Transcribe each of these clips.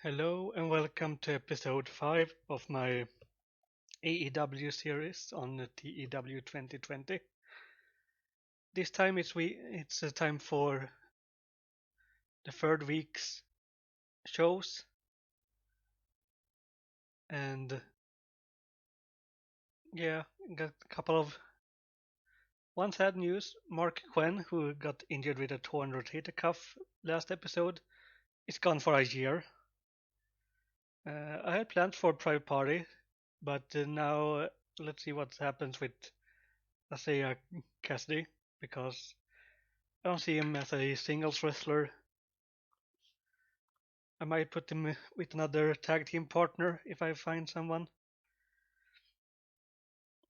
Hello and welcome to episode 5 of my AEW series on the TEW 2020. This time it's time for the third week's shows, and yeah, got a couple of one sad news. Mark Quinn, who got injured with a torn rotator cuff last episode, is gone for a year. I had planned for a private party, but now let's see what happens with Isaiah Cassidy, because I don't see him as a singles wrestler. I might put him with another tag team partner if I find someone.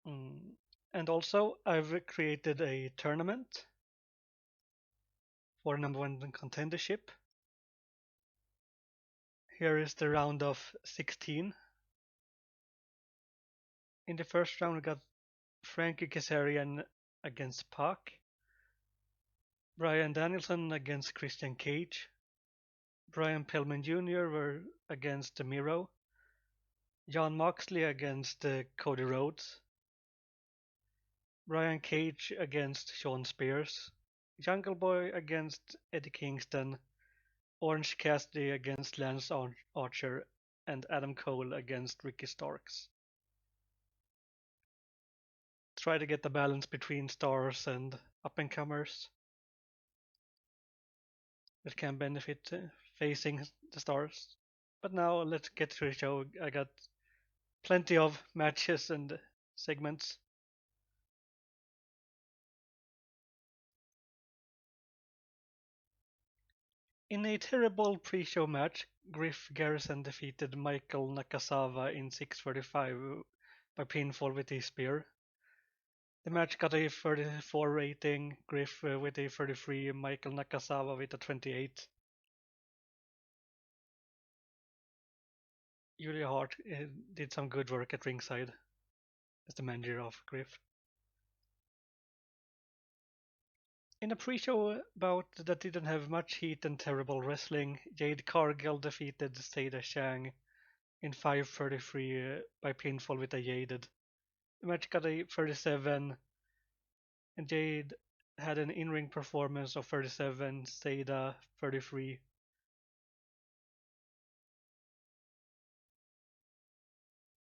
Mm. And also, I've created a tournament for number one contendership. Here is the round of 16. In the first round, we got Frankie Kazarian against Pac, Brian Danielson against Christian Cage, Brian Pillman Jr. were against Miro, John Moxley against Cody Rhodes, Brian Cage against Sean Spears, Jungle Boy against Eddie Kingston, Orange Cassidy against Lance Archer, and Adam Cole against Ricky Starks. Try to get the balance between stars and up and comers that can benefit facing the stars. But now let's get to the show. I got plenty of matches and segments. In a terrible pre-show match, Griff Garrison defeated Michael Nakazawa in 6:35 by pinfall with a spear. The match got a 34 rating, Griff with a 33, Michael Nakazawa with a 28. Julia Hart did some good work at ringside as the manager of Griff. In a pre-show bout that didn't have much heat and terrible wrestling, Jade Cargill defeated Sada Shang in 5:33 by pinfall with a Jaded. The match got a 37, and Jade had an in-ring performance of 37, Sada 33.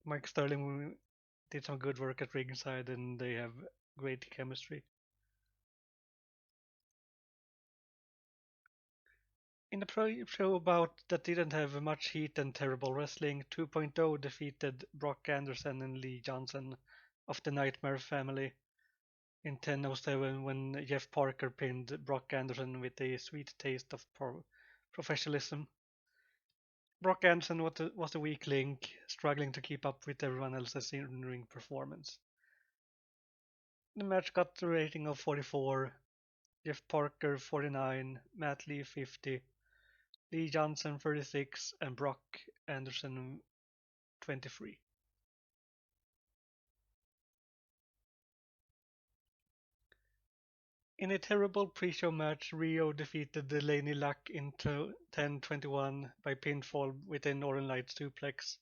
Mike Sterling did some good work at ringside, and they have great chemistry. In the pro-show bout that didn't have much heat and terrible wrestling, 2.0 defeated Brock Anderson and Lee Johnson of the Nightmare Family in 10:07 when Jeff Parker pinned Brock Anderson with a sweet taste of professionalism. Brock Anderson was the weak link, struggling to keep up with everyone else's in-ring performance. The match got a rating of 44, Jeff Parker 49, Matt Lee 50, Lee Johnson 36, and Brock Anderson 23. In a terrible pre-show match, Rio defeated Delaney Luck in 10:21 by pinfall with a Northern Lights suplex.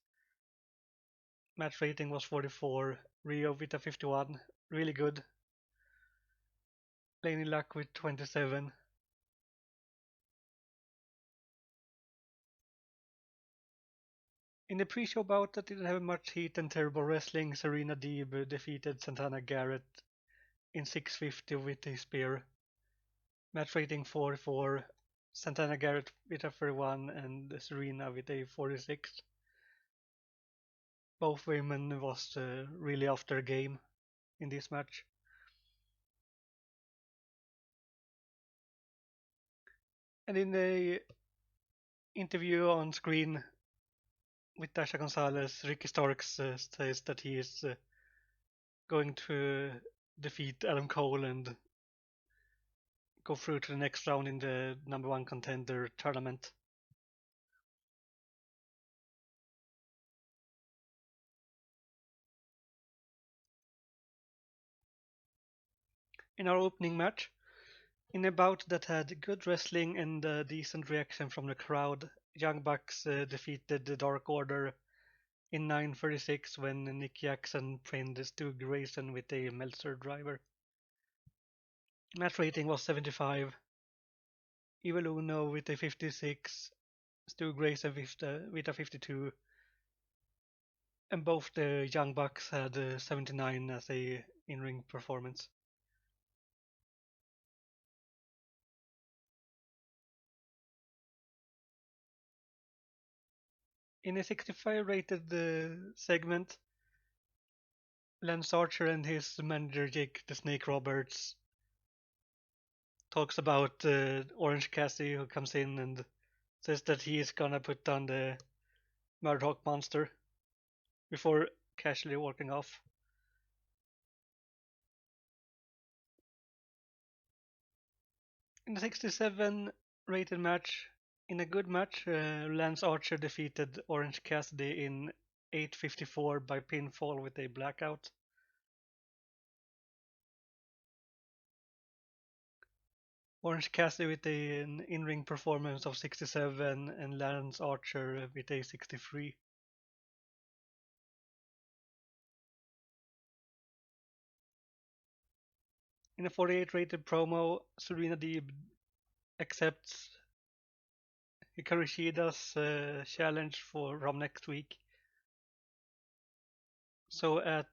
Match rating was 44, Rio with a 51, really good. Delaney Luck with 27. In the pre-show bout that didn't have much heat and terrible wrestling, Serena Deeb defeated Santana Garrett in 6:50 with a spear. Match rating 44, Santana Garrett with a 31 and Serena with a 46. Both women was really off their game in this match. And in the interview on screen with Dasha Gonzalez, Ricky Starks says that he is going to defeat Adam Cole and go through to the next round in the number one contender tournament. In our opening match, In a bout that had good wrestling and a decent reaction from the crowd, Young Bucks defeated the Dark Order in 9:36 when Nick Jackson pinned Stu Grayson with a Meltzer driver. Match rating was 75. Evil Uno with a 56, Stu Grayson with a 52, and both the Young Bucks had 79 as a in-ring performance. In a 65 rated segment, Lance Archer and his manager Jake the Snake Roberts talks about Orange Cassidy, who comes in and says that he is gonna put down the Murdoch monster before casually walking off. In the 67 rated match, in a good match, Lance Archer defeated Orange Cassidy in 8:54 by pinfall with a blackout. Orange Cassidy with an in-ring performance of 67 and Lance Archer with a 63. In a 48 rated promo, Serena Deeb accepts Hikarushita's challenge from next week. So at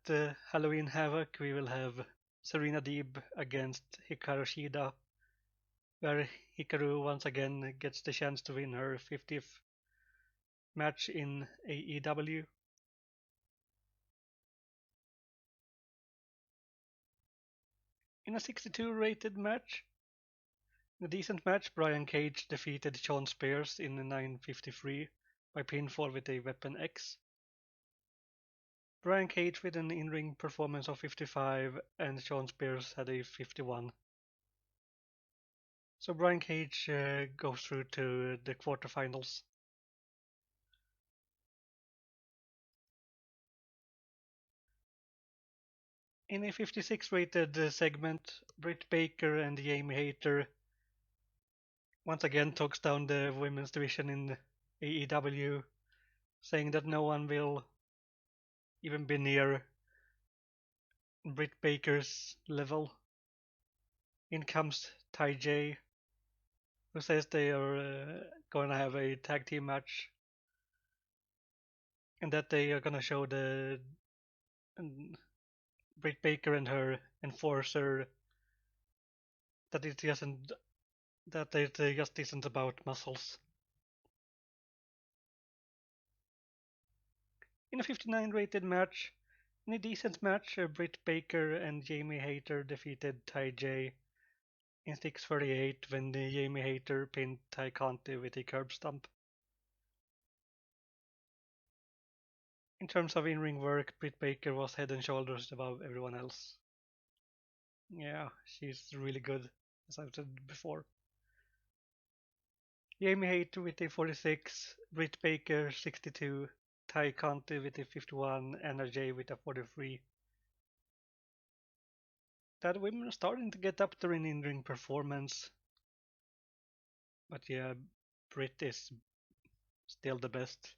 Halloween Havoc, we will have Serena Deeb against Hikarushida, where Hikaru once again gets the chance to win her 50th match in AEW. In a 62 rated match, in a decent match, Brian Cage defeated Sean Spears in 9:53 by pinfall with a Weapon X. Brian Cage with an in-ring performance of 55 and Sean Spears had a 51. So Brian Cage goes through to the quarterfinals. In a 56 rated segment, Britt Baker and Jamie Hayter once again talks down the women's division in AEW, saying that no one will even be near Britt Baker's level. In comes Ty J, who says they are going to have a tag team match and that they are going to show the Britt Baker and her enforcer that it just isn't about muscles. In a 59 rated match, in a decent match, Britt Baker and Jamie Hayter defeated Ty J in 6:38 when Jamie Hayter pinned Ty Conti with a curb stomp. In terms of in-ring work, Britt Baker was head and shoulders above everyone else. Yeah, she's really good, as I've said before. Jamie Hayter with a 46, Britt Baker 62, Ty Conti with a 51, Anna Jay with a 43. That women are starting to get up there in in-ring performance. But yeah, Britt is still the best,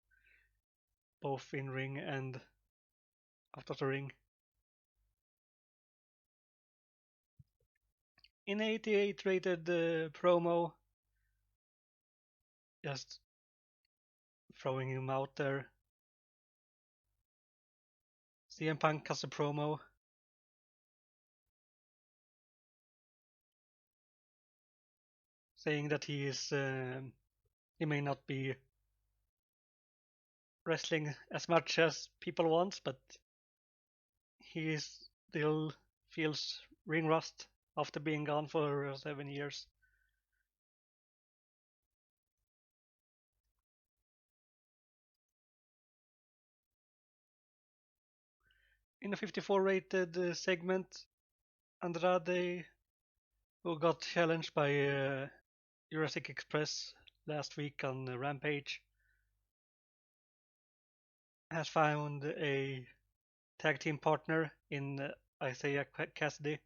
both in ring and out of the ring. In 88 rated promo, just throwing him out there. CM Punk has a promo saying that he may not be wrestling as much as people want, but he still feels ring rust after being gone for 7 years. In a 54 rated segment, Andrade, who got challenged by Jurassic Express last week on Rampage, has found a tag team partner in Isaiah Cassidy.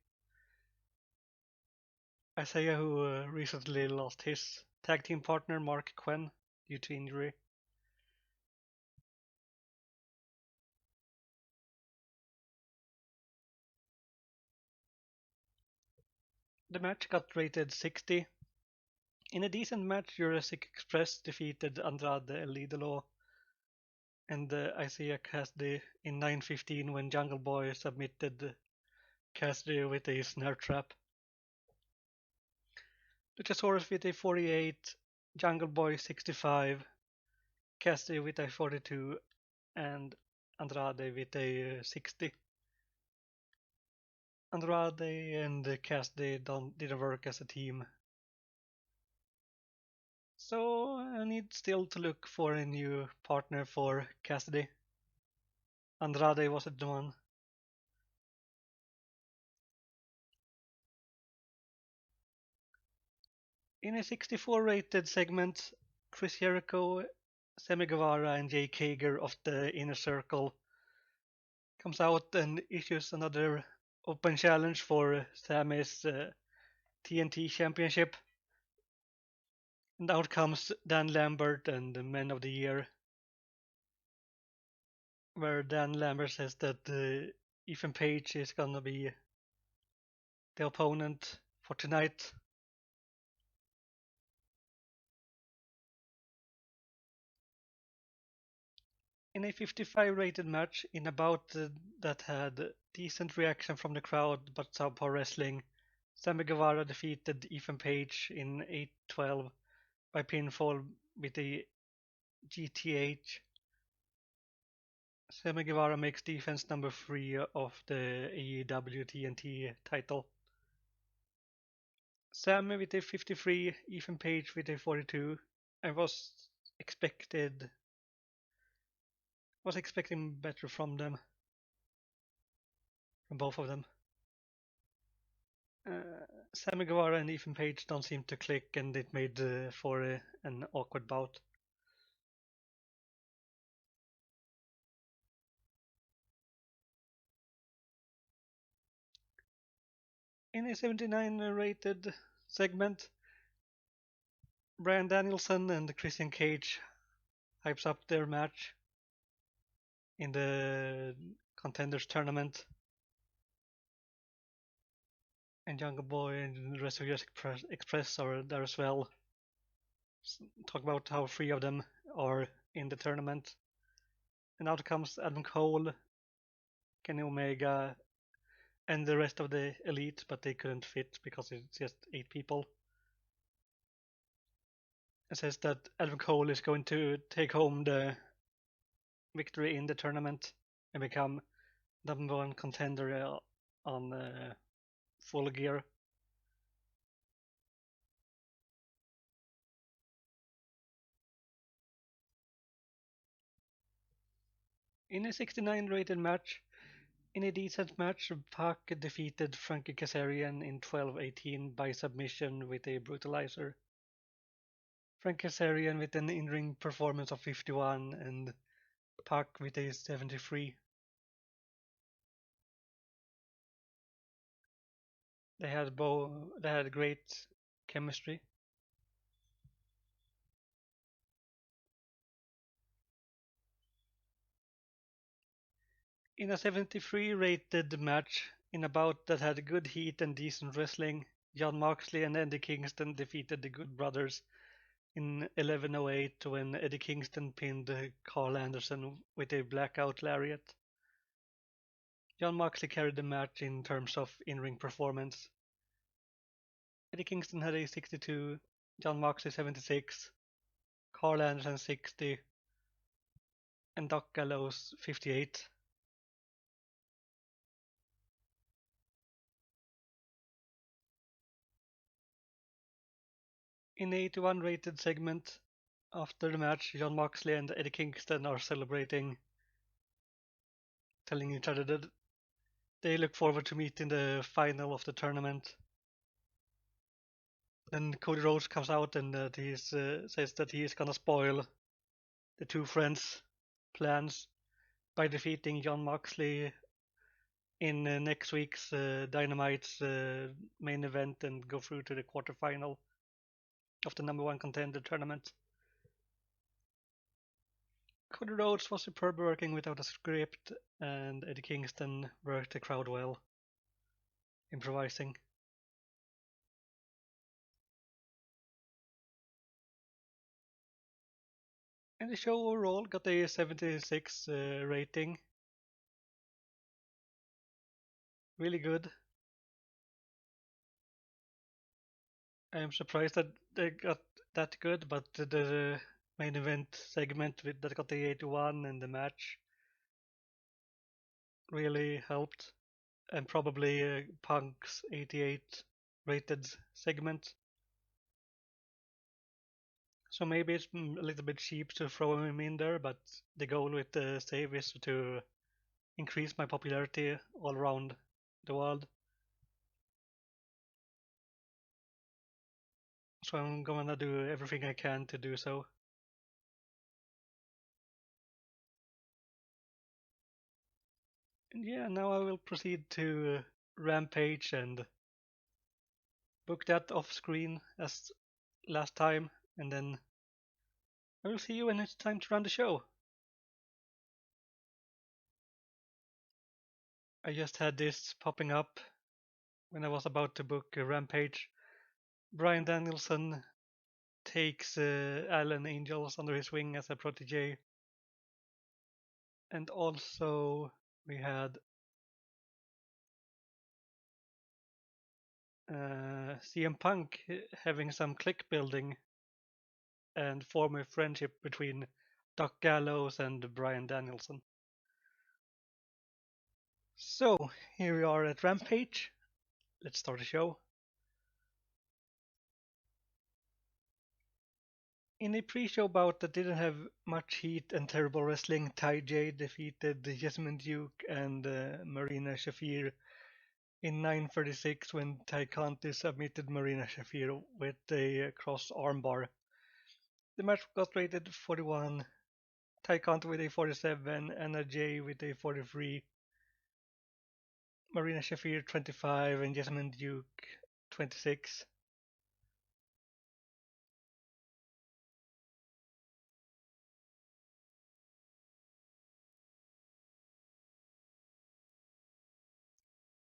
Isaiah, who recently lost his tag team partner Mark Quinn due to injury. The match got rated 60. In a decent match, Jurassic Express defeated Andrade El Idolo and Isaiah Cassidy in 9:15 when Jungle Boy submitted Cassidy with a snare trap. Luchasaurus with a 48, Jungle Boy 65, Cassidy with a 42, and Andrade with a 60. Andrade and Cassidy didn't work as a team. So I need still to look for a new partner for Cassidy. Andrade wasn't the one. In a 64 rated segment, Chris Jericho, Sammy Guevara, and Jake Hager of the Inner Circle comes out and issues another open challenge for Sammy's TNT Championship. And out comes Dan Lambert and the Men of the Year, where Dan Lambert says that Ethan Page is gonna be the opponent for tonight. In a 55 rated match in a bout that had decent reaction from the crowd but subpar wrestling, Sammy Guevara defeated Ethan Page in 8-12 by pinfall with a GTH. Sammy Guevara makes defense number 3 of the AEW TNT title. Sammy with a 53, Ethan Page with a 42. I was expecting better from them, from both of them. Sammy Guevara and Ethan Page don't seem to click, and it made for an awkward bout. In a 79 rated segment, Bryan Danielson and Christian Cage hypes up their match in the Contenders Tournament. And Jungle Boy and the rest of Jurassic Express are there as well. Talk about how 3 of them are in the tournament. And out comes Adam Cole, Kenny Omega, and the rest of the elite, but they couldn't fit because it's just 8 people. It says that Adam Cole is going to take home the victory in the tournament and become number 1 contender on Full Gear. In a 69 rated match, in a decent match, Pac defeated Frankie Kazarian in 12-18 by submission with a brutalizer. Frank Kazarian with an in-ring performance of 51 and Pac with a 73. They had great chemistry. In a 73 rated match, in a bout that had good heat and decent wrestling, Jon Moxley and Eddie Kingston defeated the Good Brothers in 11:08 when Eddie Kingston pinned Carl Anderson with a blackout lariat. Jon Moxley carried the match in terms of in-ring performance. Eddie Kingston had a 62, Jon Moxley 76, Carl Anderson 60, and Doc Gallows 58. In the 81 rated segment, after the match, Jon Moxley and Eddie Kingston are celebrating, telling each other that they look forward to meet in the final of the tournament. Then Cody Rhodes comes out and says that he is gonna spoil the 2 friends' plans by defeating Jon Moxley in next week's Dynamite's main event and go through to the quarterfinal of the number one contender tournament. Cody Rhodes was superb working without a script, and Eddie Kingston worked the crowd well, improvising. And the show overall got a 76 rating. Really good. I'm surprised that they got that good, but the main event segment that got the 81 and the match really helped, and probably Punk's 88 rated segment. So maybe it's a little bit cheap to throw him in there, but the goal with the save is to increase my popularity all around the world. So I'm gonna do everything I can to do so. And yeah, now I will proceed to Rampage and book that off screen as last time, and then I will see you when it's time to run the show. I just had this popping up when I was about to book a Rampage. Bryan Danielson takes Alan Angels under his wing as a protege. And also we had CM Punk having some click building and form a friendship between Doc Gallows and Bryan Danielson. So here we are at Rampage. Let's start the show. In a pre-show bout that didn't have much heat and terrible wrestling, Ty J defeated Jessamine Duke and Marina Shafir in 9:36 when Ty Conti submitted Marina Shafir with a cross armbar. The match got rated 41, Ty Conti with a 47, Anna Jay with a 43, Marina Shafir 25, and Jessamine Duke 26.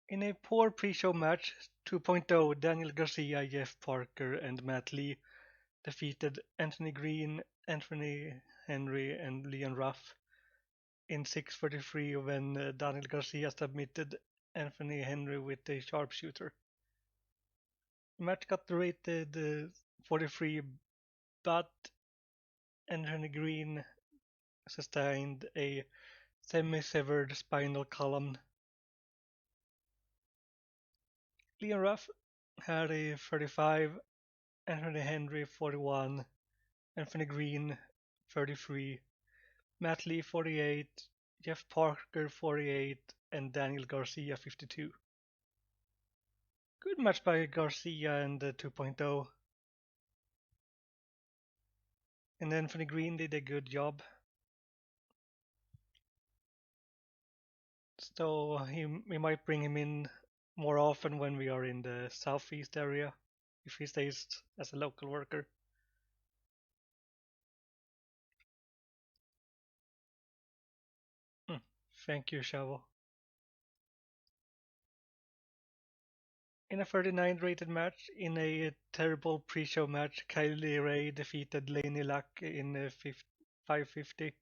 In a poor pre-show match, 2.0, Daniel Garcia, Jeff Parker, and Matt Lee defeated Anthony Green, Anthony Henry, and Leon Ruff in 6:43 when Daniel Garcia submitted Anthony Henry with a sharpshooter. The match got rated 43, but Anthony Green sustained a semi-severed spinal column. Leon Ruff had a 35, Anthony Henry 41, Anthony Green 33, Matt Lee 48, Jeff Parker 48, and Daniel Garcia 52. Good match by Garcia and 2.0. And Anthony Green did a good job. So we might bring him in more often when we are in the southeast area, if he stays as a local worker. Thank you, Chavo. In a 39 rated match, in a terrible pre-show match, Kylie Ray defeated Laney Luck in 550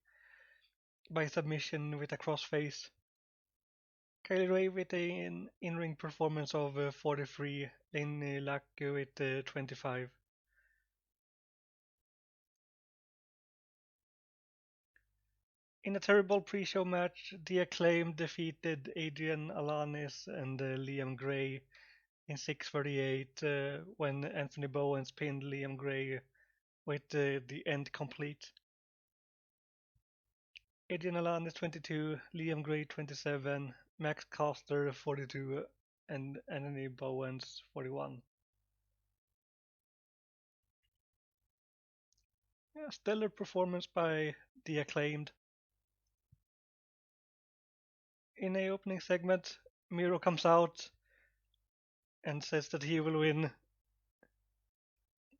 by submission with a crossface. Kylie Ray with an in-ring performance of 43, Laney Luck with 25. In a terrible pre-show match, The Acclaim defeated Adrian Alanis and Liam Gray in 6:38 when Anthony Bowens pinned Liam Gray with the end complete. Adrian Alanis 22, Liam Gray 27, Max Caster 42, and Anthony Bowens 41. Yeah, stellar performance by The Acclaimed. In a opening segment, Miro comes out and says that he will win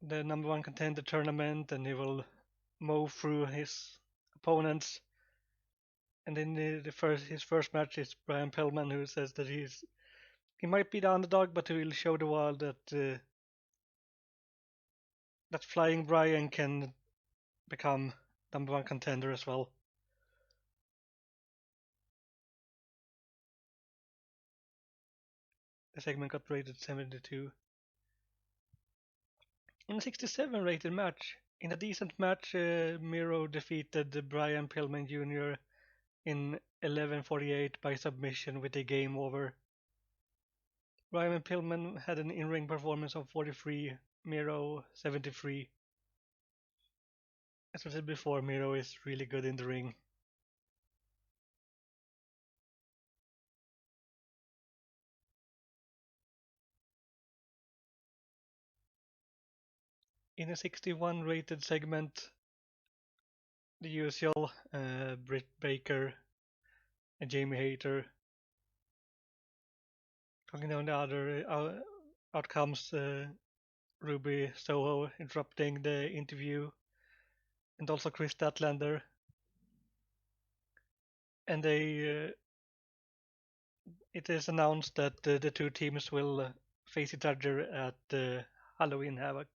the number one contender tournament and he will mow through his opponents. And in his first match is Brian Pillman, who says that he might be the underdog, but he will show the world that Flying Brian can become number one contender as well. The segment got rated 72. In a 67 rated match, in a decent match, Miro defeated Brian Pillman Jr. in 11:48 by submission with a game over. Brian Pillman had an in-ring performance of 43, Miro 73. As I said before, Miro is really good in the ring. In a 61 rated segment, the usual Britt Baker and Jamie Hayter talking down the other outcomes. Ruby Soho interrupting the interview, and also Chris Statlander. And it is announced that the two teams will face each other at Halloween Havoc.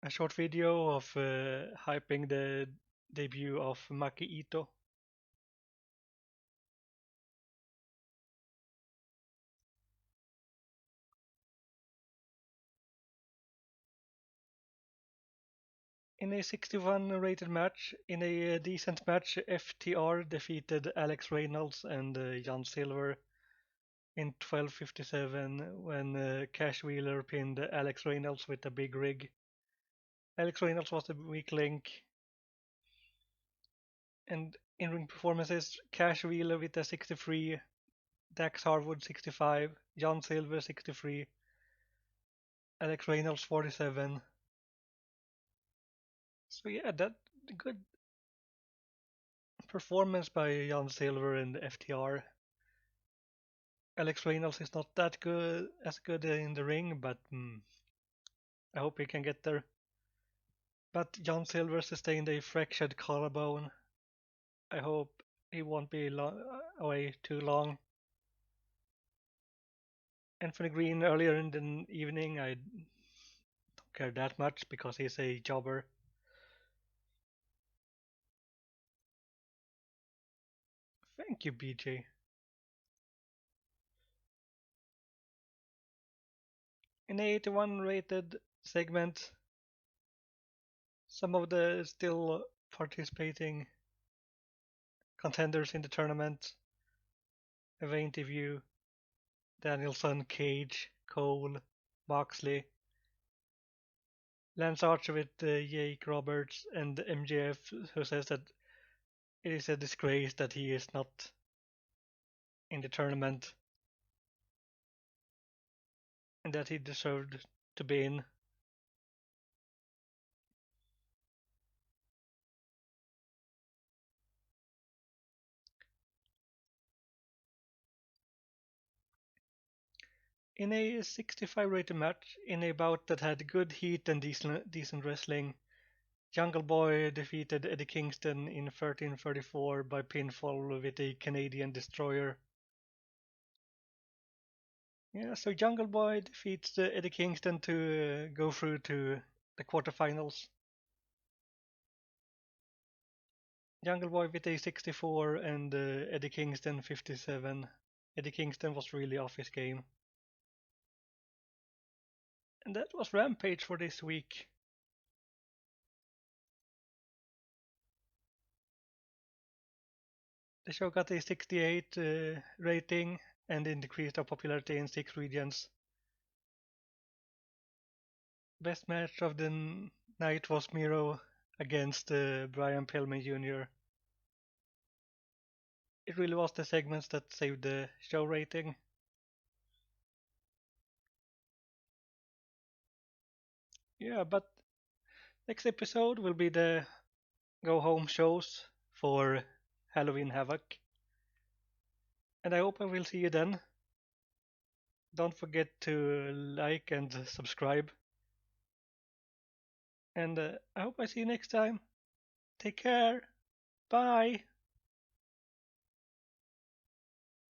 A short video of hyping the debut of Maki Ito. In a 61 rated match, in a decent match, FTR defeated Alex Reynolds and John Silver in 12:57 when Cash Wheeler pinned Alex Reynolds with a big rig. Alex Reynolds was the weak link. And in-ring performances, Cash Wheeler with a 63, Dax Harwood 65, John Silver 63, Alex Reynolds 47. So yeah, that good performance by John Silver and FTR. Alex Reynolds is not that good as good in the ring, but I hope he can get there. But John Silver sustained a fractured collarbone. I hope he won't be away too long. Anthony Green earlier in the evening, I don't care that much because he's a jobber. Thank you, BJ. In the 81 rated segment, some of the still participating contenders in the tournament have an interview. Danielson, Cage, Cole, Moxley, Lance Archer with Jake Roberts, and MJF, who says that it is a disgrace that he is not in the tournament and that he deserved to be in. In a 65 rated match, in a bout that had good heat and decent wrestling, Jungle Boy defeated Eddie Kingston in 13:34 by pinfall with a Canadian Destroyer. Yeah, so Jungle Boy defeats Eddie Kingston to go through to the quarterfinals. Jungle Boy with a 64 and Eddie Kingston 57. Eddie Kingston was really off his game. And that was Rampage for this week. The show got a 68 rating and increased our popularity in 6 regions. Best match of the night was Miro against Brian Pillman Jr. It really was the segments that saved the show rating. Yeah, but next episode will be the go home shows for Halloween Havoc. And I hope I will see you then. Don't forget to like and subscribe. And I hope I see you next time. Take care. Bye.